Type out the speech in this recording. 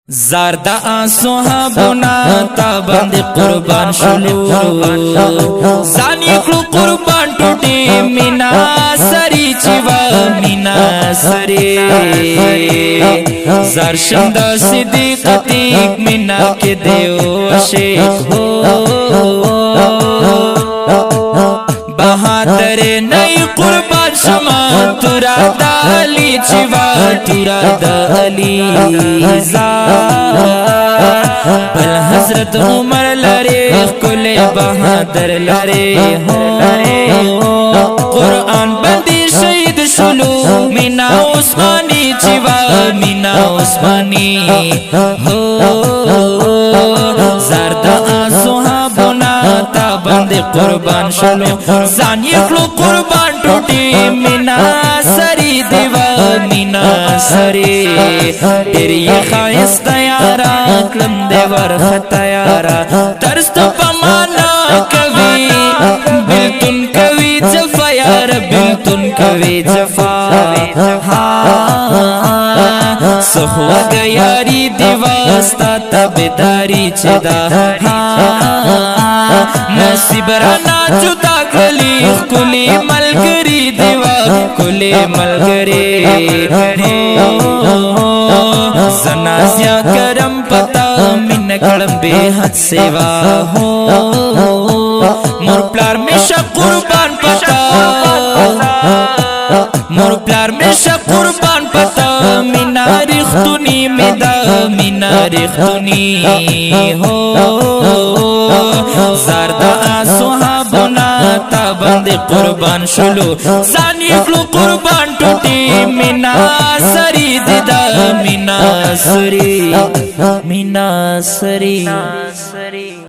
زاردا صحابنا تابند قربان شلو زانی کلو قربان ٹوٹی مینا سری چیوا مینا سری زرشند صدیق تیک مینا کے دیو شیخ ہو بہادر نئی قربان شما تورا دالی چیوا تورا دالی بل حضرت عمر لرے کل بہادر لرے ہو قرآن بندی شہید شلو مینا عثمانی چیوا مینا عثمانی ہو زردہ صحابنا تا بند قربان شلو زانی اکلو قربان ٹوٹی مینا سری دیوا مینا سری تیری خواہش تیارا کلم دیور ختیارا ترست پمانا کبھی بلتن کبھی جفا یار بلتن کبھی جفا سخوا گیاری دیواستا تبداری چدا نصیب رانا جدا کلی کلی ملگری دیوا کلی ملگری زنازیا کرم پتا من کڑم بے حد سیوا ہو مور پلار میں شب قربان پتا مور پلار میں شب قربان پتا مینا رختنی میدا مینا رختنی ہو زاردا صحابنا تا بند قربان شلو زانی اکلو قربان ٹوٹی مینا سری دیدا مینا سری مینا سری